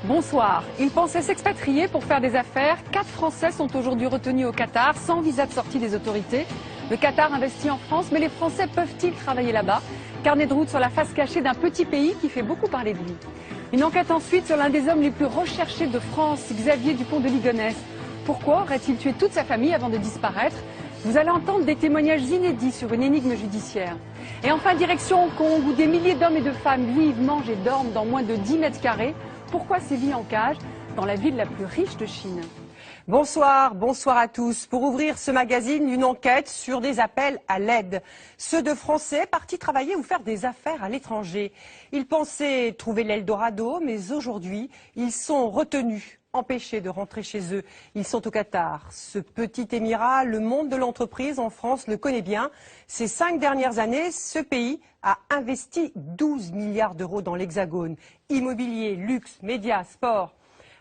Bonsoir. Ils pensaient s'expatrier pour faire des affaires. 4 Français sont aujourd'hui retenus au Qatar sans visa de sortie des autorités. Le Qatar investit en France, mais les Français peuvent-ils travailler là-bas? Carnet de route sur la face cachée d'un petit pays qui fait beaucoup parler de lui. Une enquête ensuite sur l'un des hommes les plus recherchés de France, Xavier Dupont de Ligonnès. Pourquoi aurait-il tué toute sa famille avant de disparaître? Vous allez entendre des témoignages inédits sur une énigme judiciaire. Et enfin, direction Hong Kong, où des milliers d'hommes et de femmes vivent, mangent et dorment dans moins de 10 mètres carrés. Pourquoi ces vies en cage dans la ville la plus riche de Chine? Bonsoir, bonsoir à tous. Pour ouvrir ce magazine, une enquête sur des appels à l'aide. Ceux de Français partis travailler ou faire des affaires à l'étranger. Ils pensaient trouver l'Eldorado, mais aujourd'hui, ils sont retenus, empêchés de rentrer chez eux. Ils sont au Qatar. Ce petit émirat, le monde de l'entreprise en France le connaît bien. Ces 5 dernières années, ce pays a investi 12 milliards d'euros dans l'Hexagone. Immobilier, luxe, médias, sport.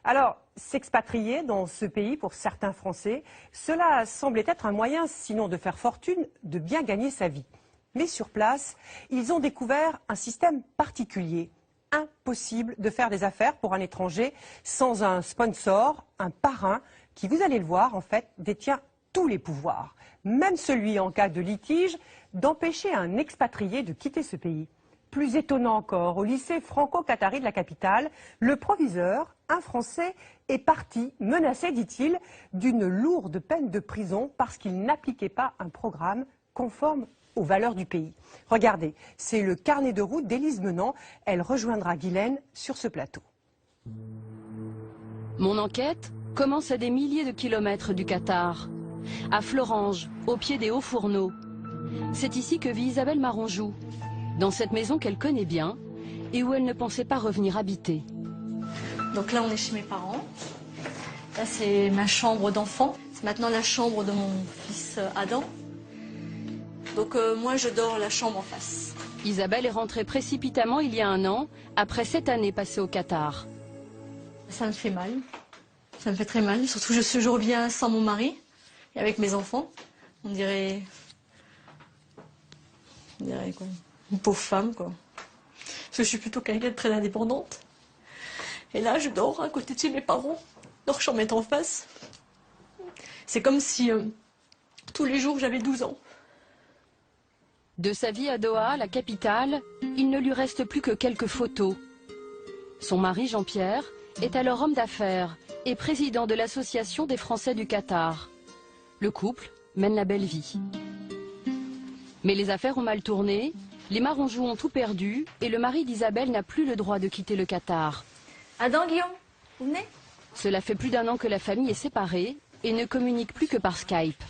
Alors, s'expatrier dans ce pays, pour certains Français, cela semblait être un moyen, sinon de faire fortune, de bien gagner sa vie. Mais sur place, ils ont découvert un système particulier. Impossible de faire des affaires pour un étranger sans un sponsor, un parrain, qui, vous allez le voir, en fait, détient tous les pouvoirs. Même celui, en cas de litige, d'empêcher un expatrié de quitter ce pays. Plus étonnant encore, au lycée franco-qatari de la capitale, le proviseur, un Français, est parti menacé, dit-il, d'une lourde peine de prison parce qu'il n'appliquait pas un programme conforme aux valeurs du pays. Regardez, c'est le carnet de route d'Élise Menant. Elle rejoindra Guylaine sur ce plateau. Mon enquête commence à des milliers de kilomètres du Qatar, à Florange, au pied des Hauts-Fourneaux. C'est ici que vit Isabelle Maronjou, dans cette maison qu'elle connaît bien et où elle ne pensait pas revenir habiter. Donc là, on est chez mes parents. Là, c'est ma chambre d'enfant. C'est maintenant la chambre de mon fils Adam. Donc moi, je dors la chambre en face. Isabelle est rentrée précipitamment il y a 1 an, après 7 années passées au Qatar. Ça me fait mal. Ça me fait très mal. Surtout que je reviens sans mon mari et avec mes enfants. On dirait quoi, une pauvre femme, quoi. Parce que je suis plutôt quelqu'un de très indépendante. Et là, je dors à côté de chez mes parents. Leur chambre est en face. C'est comme si tous les jours j'avais 12 ans. De sa vie à Doha, la capitale, il ne lui reste plus que quelques photos. Son mari, Jean-Pierre, est alors homme d'affaires et président de l'Association des Français du Qatar. Le couple mène la belle vie. Mais les affaires ont mal tourné, les Maronjou ont tout perdu et le mari d'Isabelle n'a plus le droit de quitter le Qatar. Adam, Guillaume, vous venez? Cela fait plus d'1 an que la famille est séparée et ne communique plus que par Skype.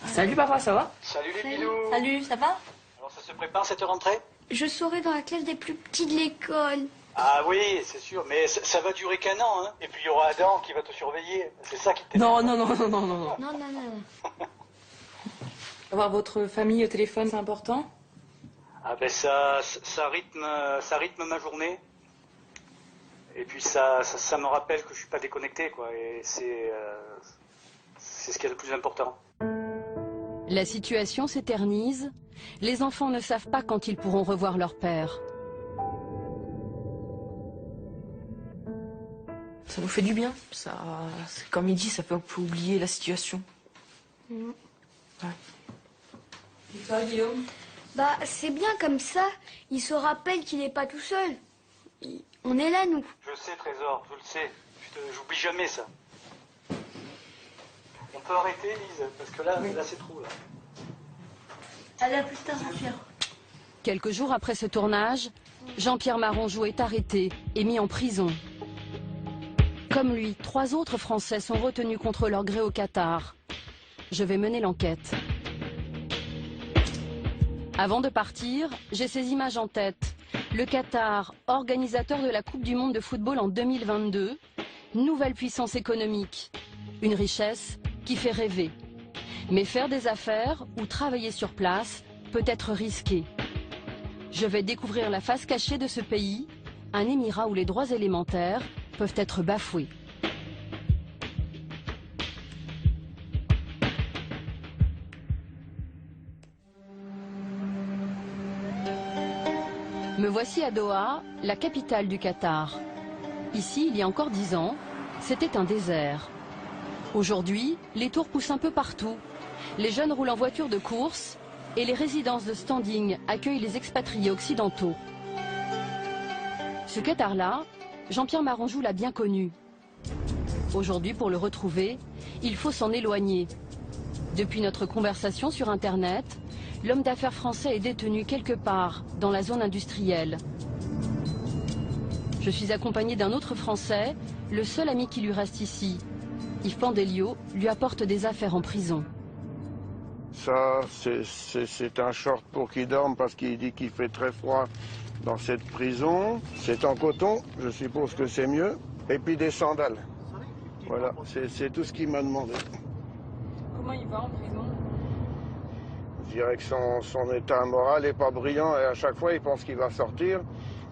Salut papa, ça va? Salut les bilous. Salut, ça va? Alors ça se prépare cette rentrée? Je serai dans la classe des plus petits de l'école. Ah oui, c'est sûr, mais ça va durer qu'1 an, hein. Et puis il y aura Adam qui va te surveiller. C'est ça qui t'énerve. Non. Non. Avoir votre famille au téléphone, c'est important? Ah ben ça rythme ma journée. Et puis ça me rappelle que je suis pas déconnecté, quoi. Et c'est ce qui est le plus important. La situation s'éternise. Les enfants ne savent pas quand ils pourront revoir leur père. Ça vous fait du bien. Ça, comme il dit, ça fait un peu oublier la situation. Ouais. Et toi, Guillaume? Bah, c'est bien comme ça. Il se rappelle qu'il n'est pas tout seul. On est là, nous. Je le sais, Trésor, je le sais. J'oublie jamais ça. On peut arrêter, Lise, parce que là c'est trop, là. Allez, à plus tard, Jean-Pierre. Quelques jours après ce tournage, Jean-Pierre Maronjou est arrêté et mis en prison. Comme lui, 3 autres Français sont retenus contre leur gré au Qatar. Je vais mener l'enquête. Avant de partir, j'ai ces images en tête. Le Qatar, organisateur de la Coupe du Monde de football en 2022, nouvelle puissance économique, une richesse qui fait rêver. Mais faire des affaires ou travailler sur place peut être risqué. Je vais découvrir la face cachée de ce pays, un émirat où les droits élémentaires peuvent être bafoués. Me voici à Doha, la capitale du Qatar. Ici, il y a encore 10 ans, c'était un désert. Aujourd'hui, les tours poussent un peu partout. Les jeunes roulent en voiture de course et les résidences de standing accueillent les expatriés occidentaux. Ce Qatar-là, Jean-Pierre Maranjou l'a bien connu. Aujourd'hui, pour le retrouver, il faut s'en éloigner. Depuis notre conversation sur Internet, l'homme d'affaires français est détenu quelque part dans la zone industrielle. Je suis accompagné d'un autre Français, le seul ami qui lui reste ici. Yves Pandelio lui apporte des affaires en prison. Ça, c'est un short pour qu'il dorme parce qu'il dit qu'il fait très froid dans cette prison. C'est en coton, je suppose que c'est mieux. Et puis des sandales. Voilà, c'est tout ce qu'il m'a demandé. Comment il va en prison? Je dirais que son état moral n'est pas brillant et à chaque fois il pense qu'il va sortir.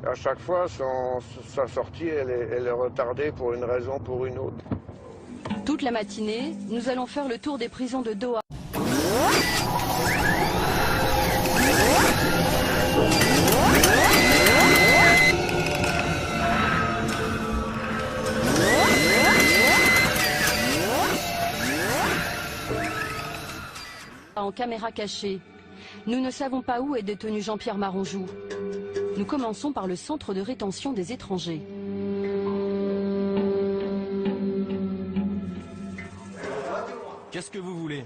Et à chaque fois, sa sortie elle est retardée pour une raison ou pour une autre. Toute la matinée, nous allons faire le tour des prisons de Doha. En caméra cachée. Nous ne savons pas où est détenu Jean-Pierre Maranjou. Nous commençons par le centre de rétention des étrangers. Qu'est-ce que vous voulez?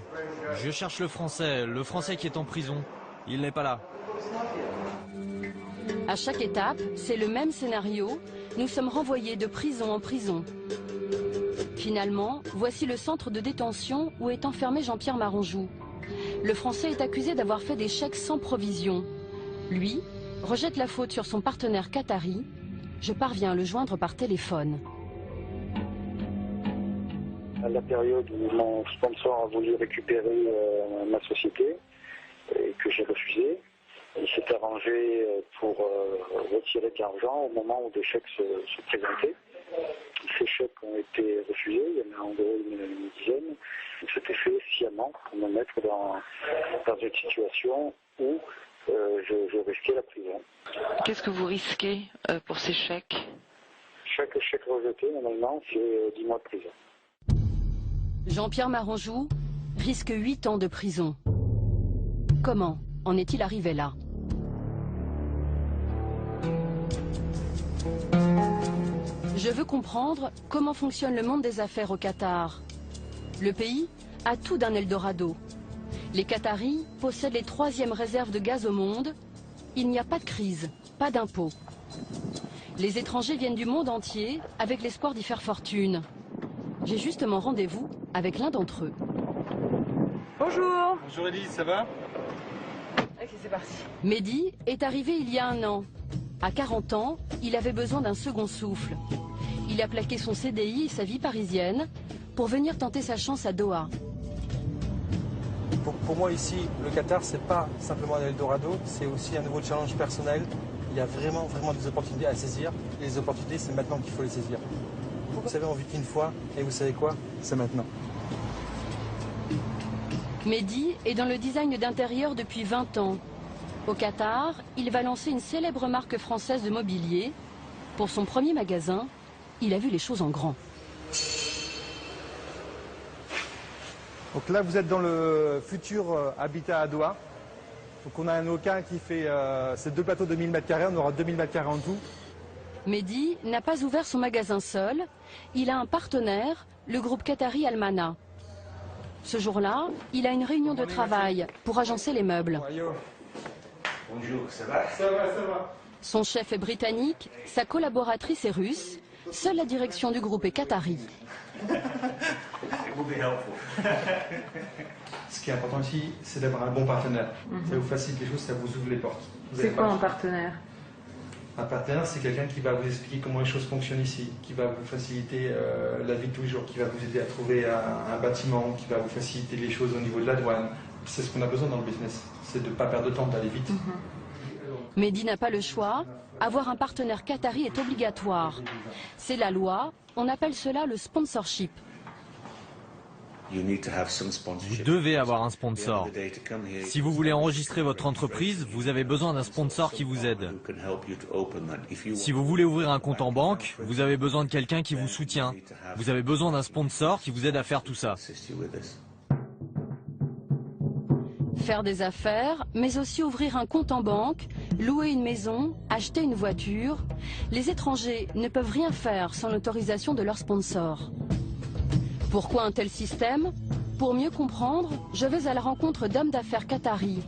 Je cherche le Français qui est en prison. Il n'est pas là. À chaque étape, c'est le même scénario. Nous sommes renvoyés de prison en prison. Finalement, voici le centre de détention où est enfermé Jean-Pierre Maranjou. Le Français est accusé d'avoir fait des chèques sans provision. Lui rejette la faute sur son partenaire qatari. Je parviens à le joindre par téléphone. À la période où mon sponsor a voulu récupérer ma société et que j'ai refusé, il s'est arrangé pour retirer de l'argent au moment où des chèques se présentaient. Ces chèques ont été refusés, il y en a en gros une dizaine. C'était fait sciemment pour me mettre dans une situation où je risquais la prison. Qu'est-ce que vous risquez pour ces chèques? Chaque chèque rejeté, normalement, c'est 10 mois de prison. Jean-Pierre Maranjou risque 8 ans de prison. Comment en est-il arrivé là? Je veux comprendre comment fonctionne le monde des affaires au Qatar. Le pays a tout d'un Eldorado. Les Qataris possèdent les 3e réserves de gaz au monde. Il n'y a pas de crise, pas d'impôts. Les étrangers viennent du monde entier avec l'espoir d'y faire fortune. J'ai justement rendez-vous avec l'un d'entre eux. Bonjour. Bonjour Elise, ça va? Ok, c'est parti. Mehdi est arrivé il y a 1 an. À 40 ans, il avait besoin d'un second souffle. Il a plaqué son CDI et sa vie parisienne pour venir tenter sa chance à Doha. Pour moi ici, le Qatar, c'est pas simplement un Eldorado, c'est aussi un nouveau challenge personnel. Il y a vraiment des opportunités à saisir. Et les opportunités, c'est maintenant qu'il faut les saisir. Vous savez, on vit qu'une fois, et vous savez quoi? C'est maintenant. Mehdi est dans le design d'intérieur depuis 20 ans. Au Qatar, il va lancer une célèbre marque française de mobilier. Pour son premier magasin, il a vu les choses en grand. Donc là, vous êtes dans le futur habitat à Doha. Donc on a un local qui fait ces 2 plateaux de 1000 m², on aura 2000 m² en tout. Mehdi n'a pas ouvert son magasin seul. Il a un partenaire, le groupe qatari Almana. Ce jour-là, il a une réunion de travail pour agencer les meubles. Bonjour, ça va? Ça va. Son chef est britannique, sa collaboratrice est russe. Seule la direction du groupe est qatari. Ce qui est important ici, c'est d'avoir un bon partenaire. Ça vous facilite les choses, ça vous ouvre les portes. C'est quoi un partenaire? Un partenaire, c'est quelqu'un qui va vous expliquer comment les choses fonctionnent ici, qui va vous faciliter la vie de tous les jours, qui va vous aider à trouver un bâtiment, qui va vous faciliter les choses au niveau de la douane. C'est ce qu'on a besoin dans le business, c'est de ne pas perdre de temps, d'aller vite. Mehdi n'a pas le choix. Avoir un partenaire qatari est obligatoire. C'est la loi. On appelle cela le sponsorship. Vous devez avoir un sponsor. Si vous voulez enregistrer votre entreprise, vous avez besoin d'un sponsor qui vous aide. Si vous voulez ouvrir un compte en banque, vous avez besoin de quelqu'un qui vous soutient. Vous avez besoin d'un sponsor qui vous aide à faire tout ça. Faire des affaires, mais aussi ouvrir un compte en banque, louer une maison, acheter une voiture. Les étrangers ne peuvent rien faire sans l'autorisation de leur sponsor. Pourquoi un tel système? Pour mieux comprendre, je vais à la rencontre d'hommes d'affaires qataris.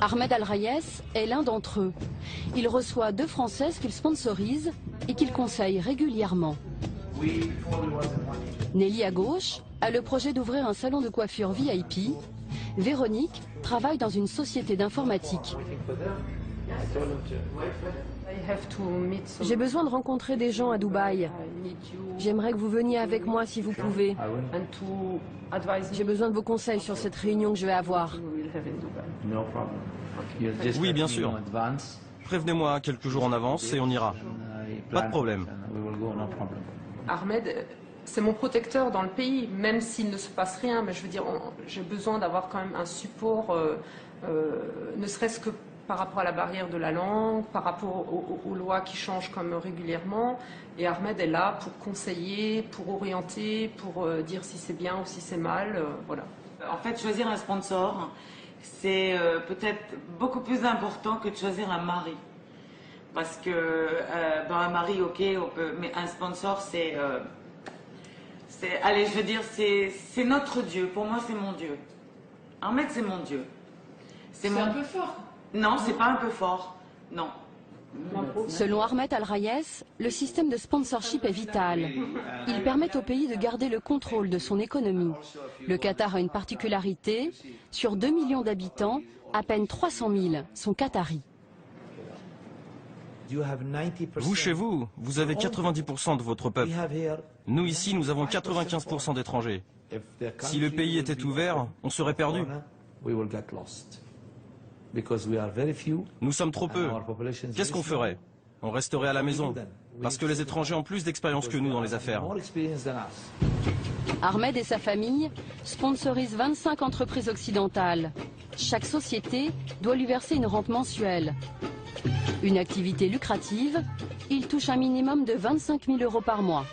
Ahmed Al-Rayes est l'un d'entre eux. Il reçoit 2 Françaises qu'il sponsorise et qu'il conseille régulièrement. Nelly à gauche a le projet d'ouvrir un salon de coiffure VIP. Véronique travaille dans une société d'informatique. J'ai besoin de rencontrer des gens à Dubaï. J'aimerais que vous veniez avec moi si vous pouvez. J'ai besoin de vos conseils sur cette réunion que je vais avoir. Oui, bien sûr. Prévenez-moi quelques jours en avance et on ira. Pas de problème. Ahmed, c'est mon protecteur dans le pays, même s'il ne se passe rien. Mais je veux dire, j'ai besoin d'avoir quand même un support, ne serait-ce que par rapport à la barrière de la langue, par rapport aux lois qui changent comme régulièrement. Et Ahmed est là pour conseiller, pour orienter, pour dire si c'est bien ou si c'est mal. Voilà. En fait, choisir un sponsor, c'est peut-être beaucoup plus important que de choisir un mari. Parce que un mari, ok, on peut, mais un sponsor, allez, je veux dire, c'est notre Dieu. Pour moi, c'est mon Dieu. Ahmed, c'est mon Dieu. C'est un peu fort. Non, c'est pas un peu fort. Non. Selon Ahmed Al-Rayes, le système de sponsorship est vital. Il permet au pays de garder le contrôle de son économie. Le Qatar a une particularité. Sur 2 millions d'habitants, à peine 300 000 sont qataris. Vous, chez vous, vous avez 90% de votre peuple. Nous, ici, nous avons 95% d'étrangers. Si le pays était ouvert, on serait perdu. Nous sommes trop peu. Qu'est-ce qu'on ferait? On resterait à la maison. Parce que les étrangers ont plus d'expérience que nous dans les affaires. Ahmed et sa famille sponsorisent 25 entreprises occidentales. Chaque société doit lui verser une rente mensuelle. Une activité lucrative, il touche un minimum de 25 000 € par mois.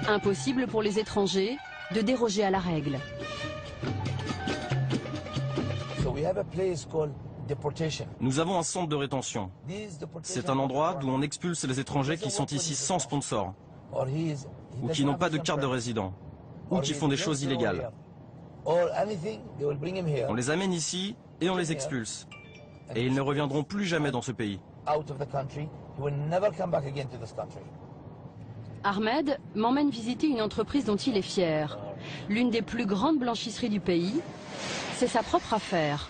Impossible pour les étrangers de déroger à la règle. Nous avons un centre de rétention. C'est un endroit d'où on expulse les étrangers qui sont ici sans sponsor, ou qui n'ont pas de carte de résident, ou qui font des choses illégales. On les amène ici et on les expulse. Et ils ne reviendront plus jamais dans ce pays. Ahmed m'emmène visiter une entreprise dont il est fier. L'une des plus grandes blanchisseries du pays. C'est sa propre affaire.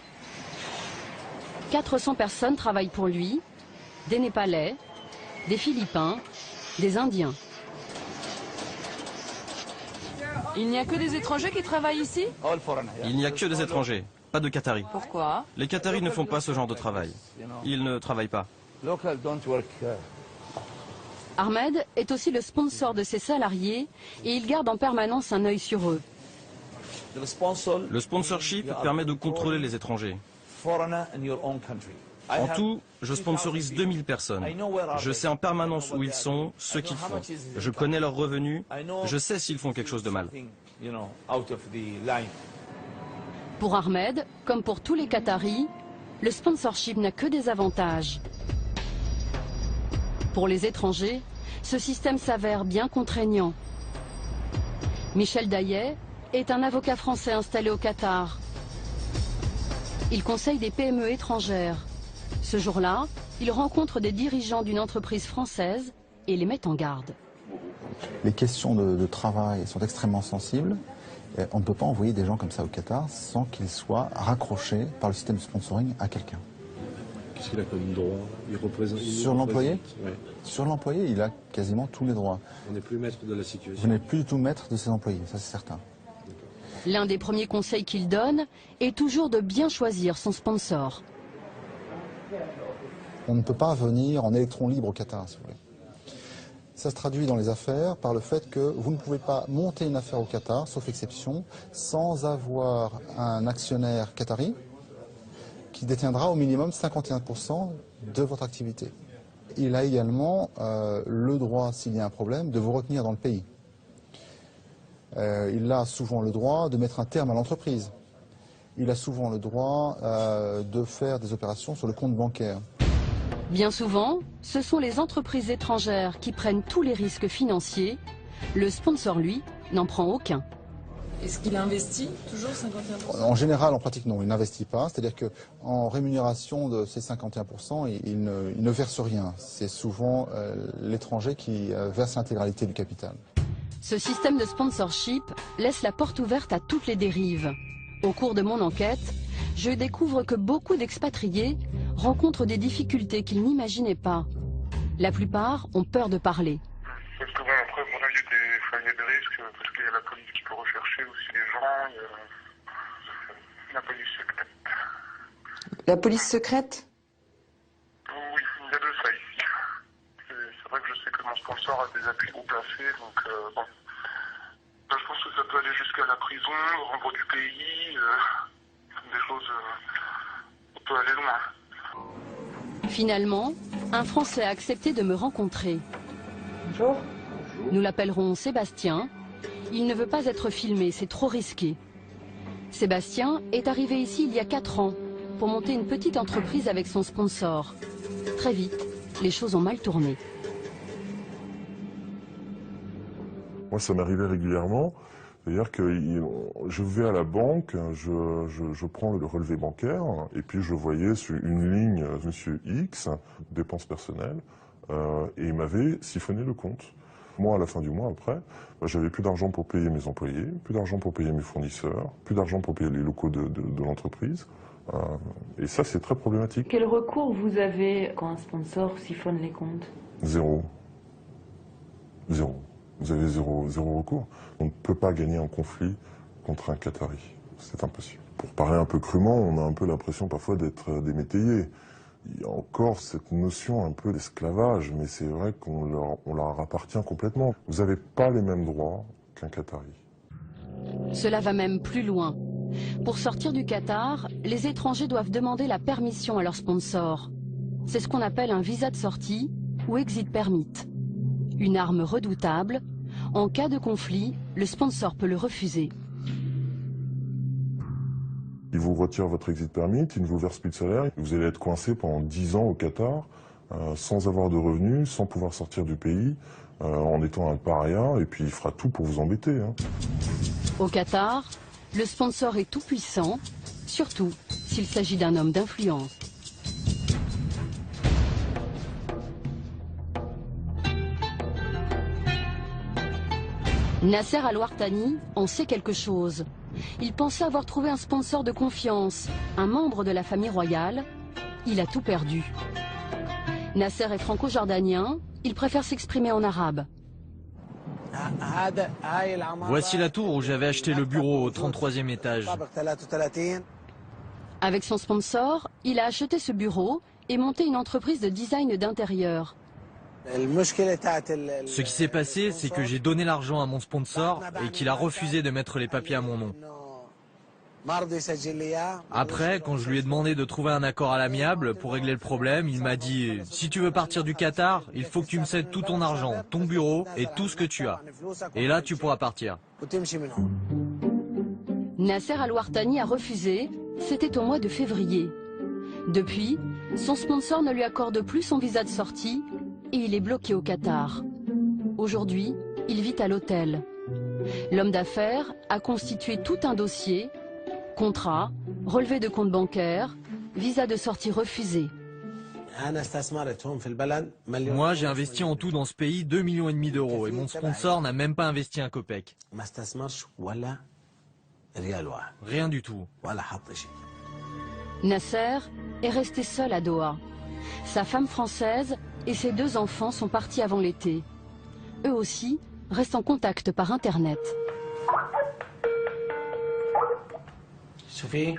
400 personnes travaillent pour lui. Des Népalais, des Philippins, des Indiens. Il n'y a que des étrangers qui travaillent ici? Il n'y a que des étrangers, pas de Qataris. Pourquoi? Les Qataris ne font pas ce genre de travail. Ils ne travaillent pas. Ahmed est aussi le sponsor de ses salariés et il garde en permanence un œil sur eux. Le sponsorship permet de contrôler les étrangers. En tout, je sponsorise 2000 personnes. Je sais en permanence où ils sont, ce qu'ils font. Je connais leurs revenus. Je sais s'ils font quelque chose de mal. Pour Ahmed, comme pour tous les Qataris, le sponsorship n'a que des avantages. Pour les étrangers, ce système s'avère bien contraignant. Michel Daillet est un avocat français installé au Qatar. Il conseille des PME étrangères. Ce jour-là, il rencontre des dirigeants d'une entreprise française et les met en garde. Les questions de travail sont extrêmement sensibles. On ne peut pas envoyer des gens comme ça au Qatar sans qu'ils soient raccrochés par le système de sponsoring à quelqu'un. Qu'est-ce qu'il a comme droit? Il représente. Sur l'employé? Ouais. Sur l'employé, il a quasiment tous les droits. On n'est plus maître de la situation. Vous n'êtes plus du tout maître de ses employés, ça c'est certain. L'un des premiers conseils qu'il donne est toujours de bien choisir son sponsor. On ne peut pas venir en électron libre au Qatar, si vous voulez. Ça se traduit dans les affaires par le fait que vous ne pouvez pas monter une affaire au Qatar, sauf exception, sans avoir un actionnaire qatari qui détiendra au minimum 51% de votre activité. Il a également le droit, s'il y a un problème, de vous retenir dans le pays. Il a souvent le droit de mettre un terme à l'entreprise. Il a souvent le droit de faire des opérations sur le compte bancaire. Bien souvent, ce sont les entreprises étrangères qui prennent tous les risques financiers. Le sponsor, lui, n'en prend aucun. Est-ce qu'il investit toujours 51%? En général, en pratique, non, il n'investit pas. C'est-à-dire qu'en rémunération de ces 51%, il ne verse rien. C'est souvent l'étranger qui verse l'intégralité du capital. Ce système de sponsorship laisse la porte ouverte à toutes les dérives. Au cours de mon enquête, je découvre que beaucoup d'expatriés rencontrent des difficultés qu'ils n'imaginaient pas. La plupart ont peur de parler. Parce que après, voilà, il y a des risques, parce qu'il y a la police qui peut rechercher aussi les gens, la police secrète. La police secrète? Oui, il y a de ça ici. C'est vrai que je sais que mon sponsor a des appuis haut placés, donc bon. Je pense que ça peut aller jusqu'à la prison, le renvoi du pays, des choses... on peut aller loin. Finalement, un Français a accepté de me rencontrer. Bonjour. Nous l'appellerons Sébastien. Il ne veut pas être filmé, c'est trop risqué. Sébastien est arrivé ici il y a 4 ans pour monter une petite entreprise avec son sponsor. Très vite, les choses ont mal tourné. Moi, ça m'arrivait régulièrement. C'est-à-dire que je vais à la banque, je prends le relevé bancaire, et puis je voyais sur une ligne Monsieur X, dépenses personnelles, et il m'avait siphonné le compte. Moi, à la fin du mois, après, j'avais plus d'argent pour payer mes employés, plus d'argent pour payer mes fournisseurs, plus d'argent pour payer les locaux de l'entreprise. Et ça, c'est très problématique. Quel recours vous avez quand un sponsor siphonne les comptes? Zéro. Zéro. Vous avez zéro recours. On ne peut pas gagner un conflit contre un Qatari. C'est impossible. Pour parler un peu crûment, on a un peu l'impression parfois d'être des métayers. Il y a encore cette notion un peu d'esclavage, mais c'est vrai qu'on leur appartient complètement. Vous n'avez pas les mêmes droits qu'un Qatari. Cela va même plus loin. Pour sortir du Qatar, les étrangers doivent demander la permission à leur sponsor. C'est ce qu'on appelle un visa de sortie ou exit permit. Une arme redoutable. En cas de conflit, le sponsor peut le refuser. Il vous retire votre exit permit, il ne vous verse plus de salaire. Vous allez être coincé pendant 10 ans au Qatar, sans avoir de revenus, sans pouvoir sortir du pays, en étant un paria, et puis il fera tout pour vous embêter. Au Qatar, le sponsor est tout puissant, surtout s'il s'agit d'un homme d'influence. Nasser Al-Wartani en sait quelque chose. Il pensait avoir trouvé un sponsor de confiance, un membre de la famille royale. Il a tout perdu. Nasser est franco-jordanien, il préfère s'exprimer en arabe. Voici la tour où j'avais acheté le bureau au 33e étage. Avec son sponsor, il a acheté ce bureau et monté une entreprise de design d'intérieur. Ce qui s'est passé, c'est que j'ai donné l'argent à mon sponsor et qu'il a refusé de mettre les papiers à mon nom. Après, quand je lui ai demandé de trouver un accord à l'amiable pour régler le problème, il m'a dit « Si tu veux partir du Qatar, il faut que tu me cèdes tout ton argent, ton bureau et tout ce que tu as. Et là, tu pourras partir. » Nasser Al-Wartani a refusé, c'était au mois de février. Depuis, son sponsor ne lui accorde plus son visa de sortie et il est bloqué au Qatar. Aujourd'hui, il vit à l'hôtel. L'homme d'affaires a constitué tout un dossier, contrat, relevé de compte bancaire, visa de sortie refusé. Moi, j'ai investi en tout dans ce pays 2,5 millions d'euros et mon sponsor n'a même pas investi un copec. Rien du tout. Nasser est resté seul à Doha. Sa femme française et ses 2 enfants sont partis avant l'été. Eux aussi restent en contact par Internet. Sophie?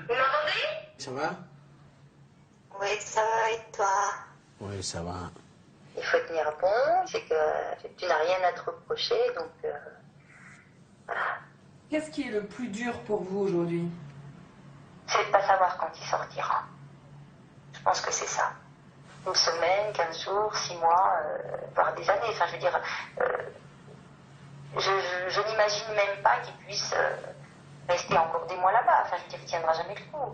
Ça va? Oui, ça va et toi? Oui, ça va. il faut tenir bon, c'est que tu n'as rien à te reprocher, donc voilà. Qu'est-ce qui est le plus dur pour vous aujourd'hui? C'est de ne pas savoir quand il sortira. Je pense que c'est ça. Une semaine, 15 jours, 6 mois, voire des années. Enfin, je veux dire, je n'imagine même pas qu'il puisse rester encore des mois là-bas. Enfin, je veux dire, il ne tiendra jamais le coup.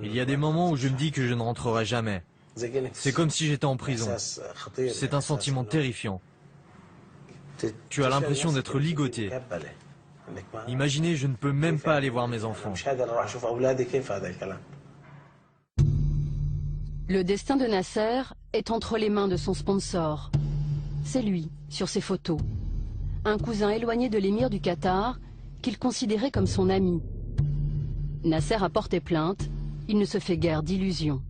Il y a des moments où je me dis que je ne rentrerai jamais. C'est comme si j'étais en prison. C'est un sentiment terrifiant. Tu as l'impression d'être ligoté. Imaginez, je ne peux même pas aller voir mes enfants. Le destin de Nasser est entre les mains de son sponsor. C'est lui, sur ses photos. Un cousin éloigné de l'émir du Qatar, qu'il considérait comme son ami. Nasser a porté plainte, il ne se fait guère d'illusions.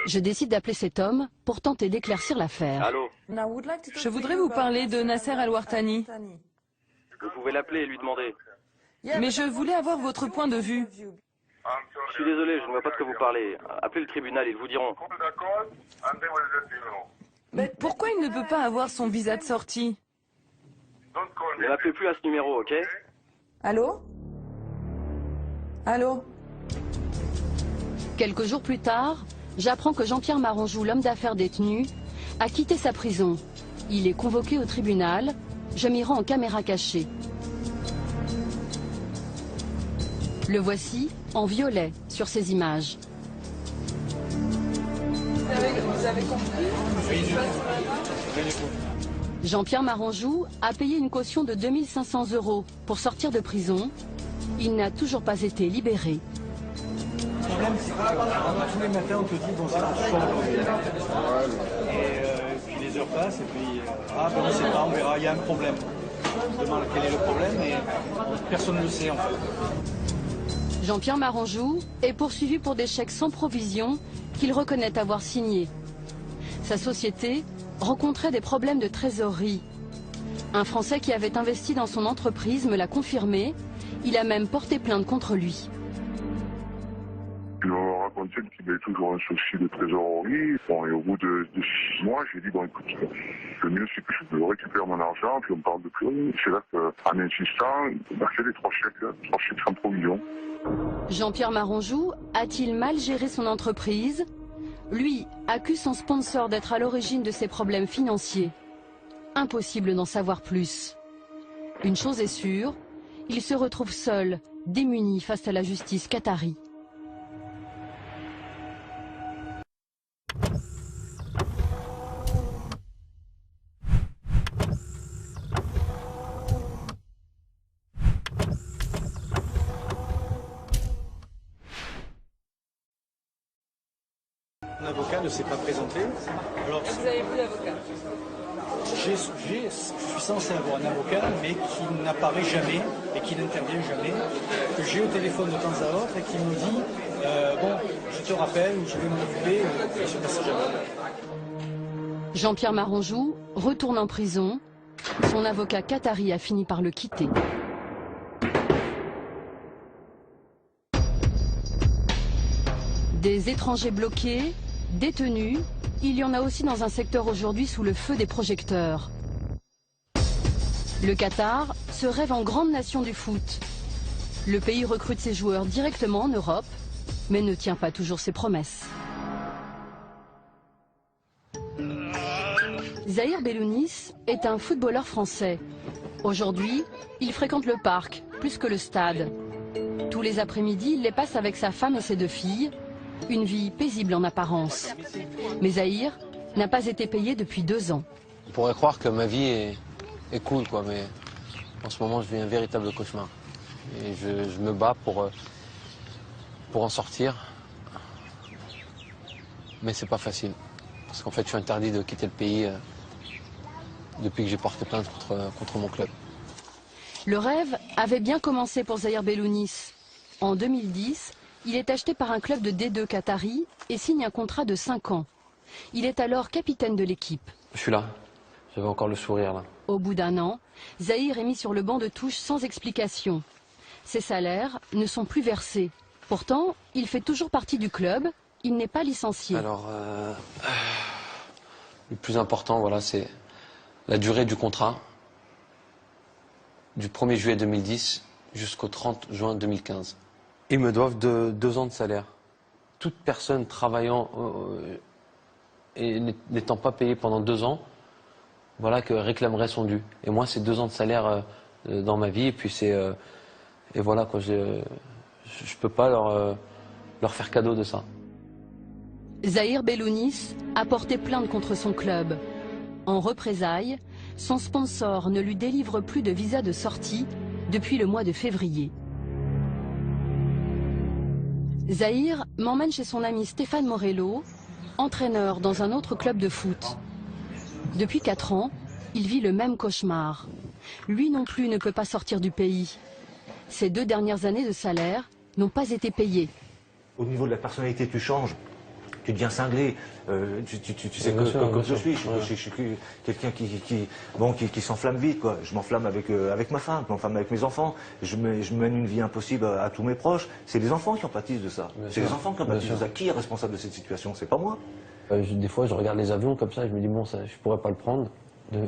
Je décide d'appeler cet homme pour tenter d'éclaircir l'affaire. Allô? Je voudrais vous parler de Nasser Al-Wartani. Vous pouvez l'appeler et lui demander. Mais je voulais avoir votre point de vue. Je suis désolé, je ne vois pas de quoi vous parlez. Appelez le tribunal, ils vous diront. Mais pourquoi il ne peut pas avoir son visa de sortie? Ne m'appelez plus à ce numéro, ok? Allô? Allô? Quelques jours plus tard, j'apprends que Jean-Pierre Maranjou, l'homme d'affaires détenu, a quitté sa prison. Il est convoqué au tribunal. Je m'y rends en caméra cachée. Le voici en violet sur ces images. Vous avez compris? Jean-Pierre Maranjou a payé une caution de 2500 € pour sortir de prison. Il n'a toujours pas été libéré. Le problème, c'est que tous les matins, on te dit, bon, c'est un chambre. Et puis les heures passent, et puis, on ne sait pas, on verra, il y a un problème. On se demande quel est le problème, et personne ne le sait, en fait. Jean-Pierre Maranjou est poursuivi pour des chèques sans provision qu'il reconnaît avoir signés. Sa société rencontrait des problèmes de trésorerie. Un Français qui avait investi dans son entreprise me l'a confirmé. Il a même porté plainte contre lui. Je leur racontais qu'il avait toujours un souci de trésorerie. Bon, et au bout de 6 mois, j'ai dit, bon écoute, le mieux c'est que je récupère mon argent, puis on parle de plus rien. C'est là qu'en insistant, il a fait les 3 chèques sans provision. Jean-Pierre Maranjou a-t-il mal géré son entreprise? Lui accuse son sponsor d'être à l'origine de ses problèmes financiers. Impossible d'en savoir plus. Une chose est sûre, il se retrouve seul, démuni face à la justice qatari. L'avocat ne s'est pas présenté. Alors, Vous avez plus d'avocat? je suis censé avoir un avocat, mais qui n'apparaît jamais et qui n'intervient jamais, que j'ai au téléphone de temps à autre et qui me dit bon, je te rappelle ou je vais m'occuper, et je ne passe jamais. Jean-Pierre Maranjou retourne en prison. Son avocat qatari a fini par le quitter. Des étrangers bloqués, détenus, il y en a aussi dans un secteur aujourd'hui sous le feu des projecteurs. Le Qatar se rêve en grande nation du foot. Le pays recrute ses joueurs directement en Europe, mais ne tient pas toujours ses promesses. Zahir Bellounis est un footballeur français. Aujourd'hui, il fréquente le parc, plus que le stade. Tous les après-midi, il les passe avec sa femme et ses 2 filles. Une vie paisible en apparence. Mais Zahir n'a pas été payé depuis 2 ans. On pourrait croire que ma vie est cool, quoi, mais en ce moment, je vis un véritable cauchemar. Et je me bats pour en sortir. Mais c'est pas facile. Parce qu'en fait, je suis interdit de quitter le pays depuis que j'ai porté plainte contre mon club. Le rêve avait bien commencé pour Zahir Bellounis. En 2010, il est acheté par un club de D2 qatari et signe un contrat de 5 ans. Il est alors capitaine de l'équipe. Je suis là. J'avais encore le sourire, là. Au bout d'1 an, Zahir est mis sur le banc de touche sans explication. Ses salaires ne sont plus versés. Pourtant, il fait toujours partie du club il n'est pas licencié. Alors, le plus important, voilà, c'est la durée du contrat, du 1er juillet 2010 jusqu'au 30 juin 2015. Ils me doivent 2 ans de salaire. Toute personne travaillant et n'étant pas payée pendant 2 ans, voilà, que réclamerait son dû. Et moi, c'est 2 ans de salaire dans ma vie, et puis c'est... et voilà, quoi, je peux pas leur faire cadeau de ça. Zahir Bellounis a porté plainte contre son club. En représailles, son sponsor ne lui délivre plus de visa de sortie depuis le mois de février. Zahir m'emmène chez son ami Stéphane Morello, entraîneur dans un autre club de foot. Depuis 4 ans, il vit le même cauchemar. Lui non plus ne peut pas sortir du pays. Ses 2 dernières années de salaire n'ont pas été payées. Au niveau de la personnalité, tu changes. Tu deviens cinglé. Tu sais comme je suis. Je suis quelqu'un qui s'enflamme vite, quoi. Je m'enflamme avec ma femme, je m'enflamme avec mes enfants. Je mène une vie impossible à tous mes proches. C'est les enfants qui en pâtissent de ça. C'est les enfants qui en pâtissent de ça. Qui est responsable de cette situation? C'est pas moi. Des fois, je regarde les avions comme ça et je me dis, bon, ça, je pourrais pas le prendre. Je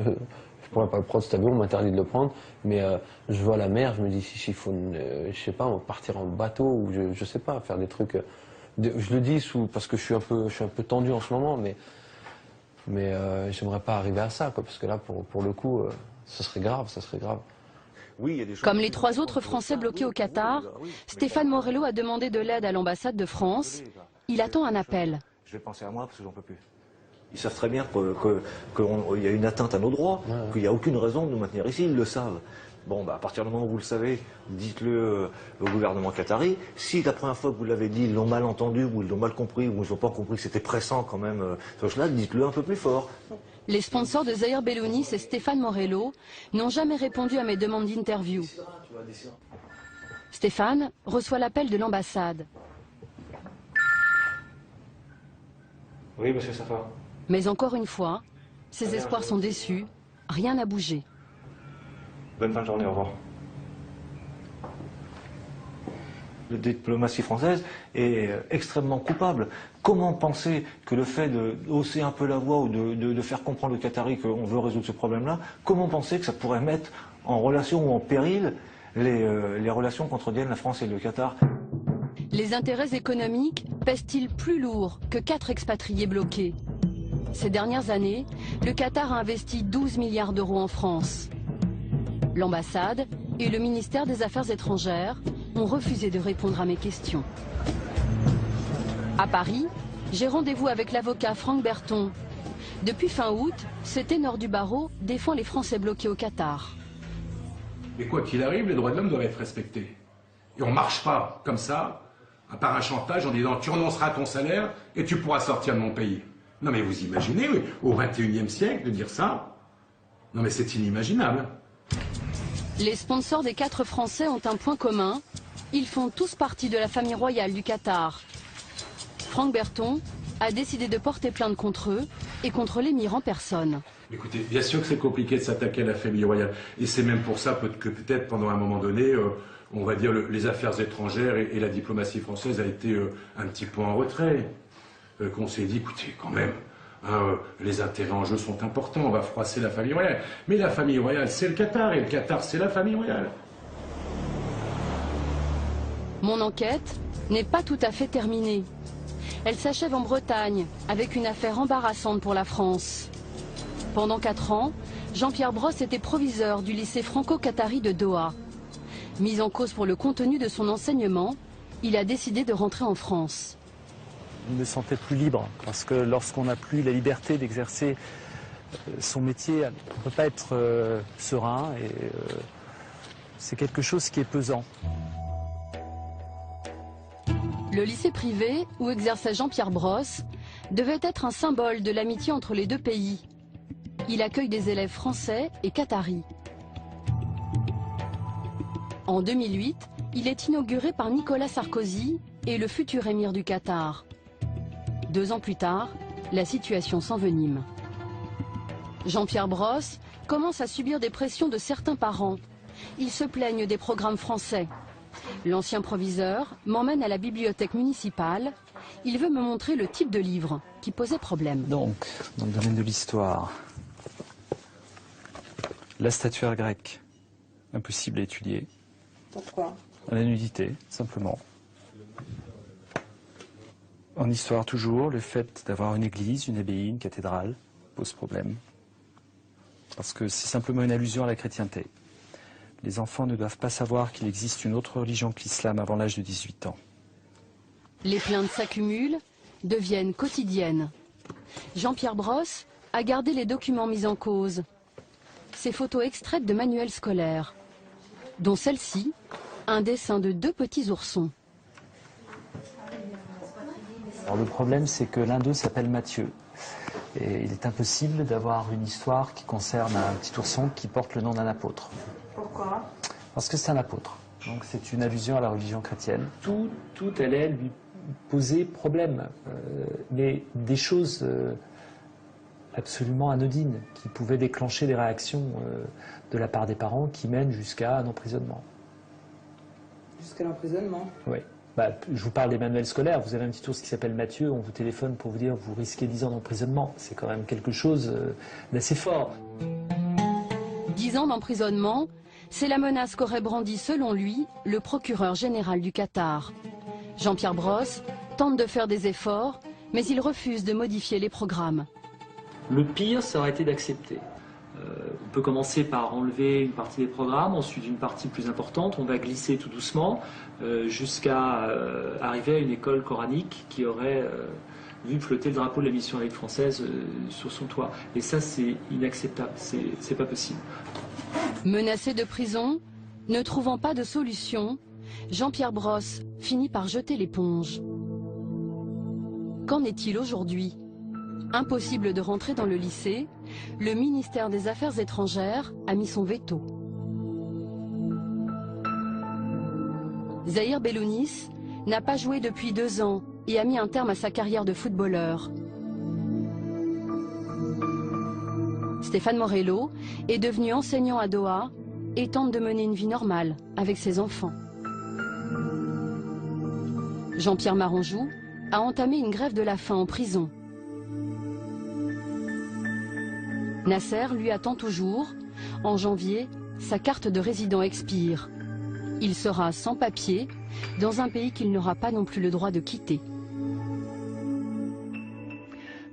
pourrais pas le prendre, cet avion, on m'interdit de le prendre. Mais je vois la mer, je me dis, s'il faut, je sais pas, partir en bateau ou je sais pas, faire des trucs... je le dis parce que je suis un peu tendu en ce moment, mais j'aimerais pas arriver à ça, quoi, parce que là, pour le coup, ce serait grave, ça serait grave. Comme les 3 autres Français bloqués au Qatar, Stéphane Morello a demandé de l'aide à l'ambassade de France. Il attend un appel. Je vais penser à moi parce que j'en peux plus. Ils savent très bien qu'il y a une atteinte à nos droits, qu'il n'y a aucune raison de nous maintenir ici, ils le savent. Bon, à partir du moment où vous le savez, dites-le au gouvernement qatari. Si la première fois que vous l'avez dit, ils l'ont mal entendu, ou ils l'ont mal compris, ou ils n'ont pas compris que c'était pressant quand même, dites-le un peu plus fort. Les sponsors de Zahir Bellounis et Stéphane Morello n'ont jamais répondu à mes demandes d'interview. Stéphane reçoit l'appel de l'ambassade. Oui, monsieur Safar. Mais encore une fois, ses espoirs sont déçus, rien n'a bougé. Bonne fin de journée, au revoir. La diplomatie française est extrêmement coupable. Comment penser que le fait de hausser un peu la voix ou de faire comprendre aux Qataris qu'on veut résoudre ce problème-là, comment penser que ça pourrait mettre en relation ou en péril les relations qu'entretiennent la France et le Qatar? Les intérêts économiques pèsent-ils plus lourd que 4 expatriés bloqués? Ces dernières années, le Qatar a investi 12 milliards d'euros en France. L'ambassade et le ministère des Affaires étrangères ont refusé de répondre à mes questions. À Paris, j'ai rendez-vous avec l'avocat Franck Berton. Depuis fin août, ce ténor du barreau défend les Français bloqués au Qatar. Mais quoi qu'il arrive, les droits de l'homme doivent être respectés. Et on ne marche pas comme ça, par un chantage en disant tu renonceras à ton salaire et tu pourras sortir de mon pays. Non mais vous imaginez, au XXIe siècle, de dire ça? Non mais c'est inimaginable. Les sponsors des 4 Français ont un point commun. Ils font tous partie de la famille royale du Qatar. Franck Berton a décidé de porter plainte contre eux et contre l'émir en personne. Écoutez, bien sûr que c'est compliqué de s'attaquer à la famille royale. Et c'est même pour ça que peut-être pendant un moment donné, on va dire les affaires étrangères et la diplomatie française a été un petit peu en retrait. Qu'on s'est dit, écoutez, quand même, les intérêts en jeu sont importants, on va froisser la famille royale. Mais la famille royale, c'est le Qatar, et le Qatar, c'est la famille royale. Mon enquête n'est pas tout à fait terminée. Elle s'achève en Bretagne, avec une affaire embarrassante pour la France. Pendant 4 ans, Jean-Pierre Brosse était proviseur du lycée franco-qatari de Doha. Mis en cause pour le contenu de son enseignement, il a décidé de rentrer en France. Je me sentais plus libre, parce que lorsqu'on n'a plus la liberté d'exercer son métier, on ne peut pas être serein, et c'est quelque chose qui est pesant. Le lycée privé, où exerçait Jean-Pierre Brosse, devait être un symbole de l'amitié entre les 2 pays. Il accueille des élèves français et qataris. En 2008, il est inauguré par Nicolas Sarkozy et le futur émir du Qatar. 2 ans plus tard, la situation s'envenime. Jean-Pierre Brosse commence à subir des pressions de certains parents. Ils se plaignent des programmes français. L'ancien proviseur m'emmène à la bibliothèque municipale il veut me montrer le type de livre qui posait problème. Donc, dans le domaine de l'histoire, la statuaire grecque, impossible à étudier. Pourquoi? La nudité, simplement. En histoire, toujours, le fait d'avoir une église, une abbaye, une cathédrale pose problème. Parce que c'est simplement une allusion à la chrétienté. Les enfants ne doivent pas savoir qu'il existe une autre religion que l'islam avant l'âge de 18 ans. Les plaintes s'accumulent, deviennent quotidiennes. Jean-Pierre Brosse a gardé les documents mis en cause. Ces photos extraites de manuels scolaires, dont celle-ci, un dessin de 2 petits oursons. Alors le problème, c'est que l'un d'eux s'appelle Mathieu. Et il est impossible d'avoir une histoire qui concerne un petit ourson qui porte le nom d'un apôtre. Pourquoi? Parce que c'est un apôtre. Donc c'est une allusion à la religion chrétienne. Tout allait lui poser problème. Mais des choses absolument anodines qui pouvaient déclencher des réactions de la part des parents qui mènent jusqu'à un emprisonnement. Jusqu'à l'emprisonnement? Oui. Je vous parle des manuels scolaires. Vous avez un petit ours qui s'appelle Mathieu, on vous téléphone pour vous dire vous risquez 10 ans d'emprisonnement. C'est quand même quelque chose d'assez fort. 10 ans d'emprisonnement, c'est la menace qu'aurait brandie, selon lui, le procureur général du Qatar. Jean-Pierre Brosse tente de faire des efforts, mais il refuse de modifier les programmes. Le pire, ça aurait été d'accepter. On peut commencer par enlever une partie des programmes, ensuite une partie plus importante, on va glisser tout doucement jusqu'à arriver à une école coranique qui aurait vu flotter le drapeau de la mission laïque française sur son toit. Et ça, c'est inacceptable, c'est pas possible. Menacé de prison, ne trouvant pas de solution, Jean-Pierre Brosse finit par jeter l'éponge. Qu'en est-il aujourd'hui? Impossible de rentrer dans le lycée, le ministère des Affaires étrangères a mis son veto. Zahir Bellounis n'a pas joué depuis 2 ans et a mis un terme à sa carrière de footballeur. Stéphane Morello est devenu enseignant à Doha et tente de mener une vie normale avec ses enfants. Jean-Pierre Maranjou a entamé une grève de la faim en prison. Nasser lui attend toujours. En janvier, sa carte de résident expire. Il sera sans papier dans un pays qu'il n'aura pas non plus le droit de quitter.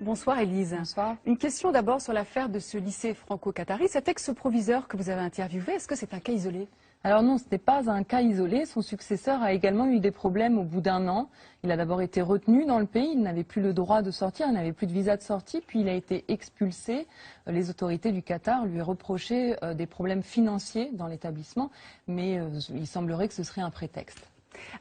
Bonsoir Élise. Bonsoir. Une question d'abord sur l'affaire de ce lycée franco-qatari. Cet ex-proviseur que vous avez interviewé, est-ce que c'est un cas isolé? Alors non, ce n'est pas un cas isolé. Son successeur a également eu des problèmes au bout d'1 an. Il a d'abord été retenu dans le pays, il n'avait plus le droit de sortir, il n'avait plus de visa de sortie, puis il a été expulsé. Les autorités du Qatar lui reprochaient des problèmes financiers dans l'établissement, mais il semblerait que ce serait un prétexte.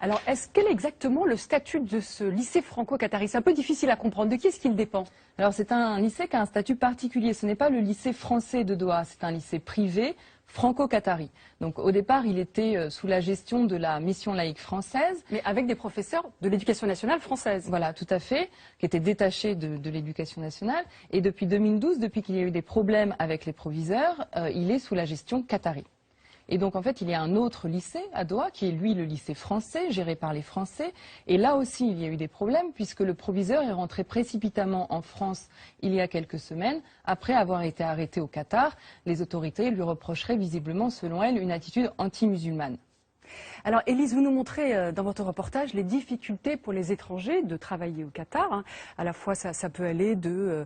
Alors, quel est exactement le statut de ce lycée franco-qatari? C'est un peu difficile à comprendre. De qui est-ce qu'il dépend? Alors, c'est un lycée qui a un statut particulier. Ce n'est pas le lycée français de Doha, c'est un lycée privé franco-qatari. Donc, au départ, il était sous la gestion de la mission laïque française. Mais avec des professeurs de l'éducation nationale française. Voilà, tout à fait, qui étaient détachés de l'éducation nationale. Et depuis 2012, depuis qu'il y a eu des problèmes avec les proviseurs, il est sous la gestion qatari. Et donc, en fait, il y a un autre lycée à Doha, qui est lui le lycée français, géré par les Français. Et là aussi, il y a eu des problèmes, puisque le proviseur est rentré précipitamment en France il y a quelques semaines, après avoir été arrêté au Qatar. Les autorités lui reprocheraient visiblement, selon elles, une attitude anti-musulmane. Alors, Élise, vous nous montrez dans votre reportage les difficultés pour les étrangers de travailler au Qatar. À la fois, ça peut aller de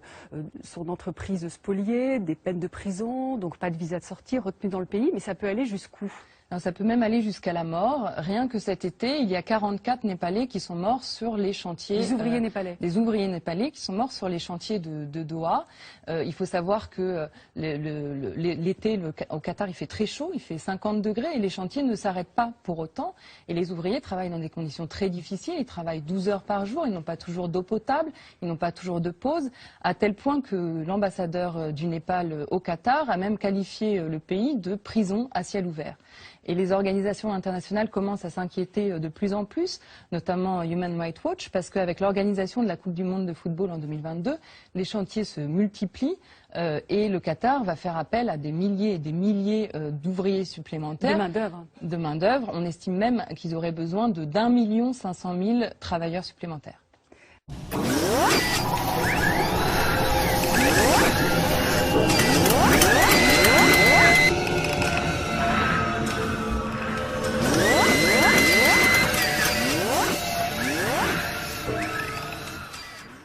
son entreprise spoliée, des peines de prison, donc pas de visa de sortie, retenu dans le pays, mais ça peut aller jusqu'où? Alors, ça peut même aller jusqu'à la mort. Rien que cet été, il y a 44 Népalais qui sont morts sur les chantiers. Les ouvriers népalais. Les ouvriers népalais qui sont morts sur les chantiers de Doha. Il faut savoir que l'été, au Qatar, il fait très chaud, il fait 50 degrés et les chantiers ne s'arrêtent pas pour autant. Et les ouvriers travaillent dans des conditions très difficiles. Ils travaillent 12 heures par jour, ils n'ont pas toujours d'eau potable, ils n'ont pas toujours de pause, à tel point que l'ambassadeur du Népal au Qatar a même qualifié le pays de prison à ciel ouvert. Et les organisations internationales commencent à s'inquiéter de plus en plus, notamment Human Rights Watch, parce qu'avec l'organisation de la Coupe du Monde de football en 2022, les chantiers se multiplient et le Qatar va faire appel à des milliers et des milliers d'ouvriers supplémentaires. De main-d'œuvre. On estime même qu'ils auraient besoin de d'1,5 million de travailleurs supplémentaires.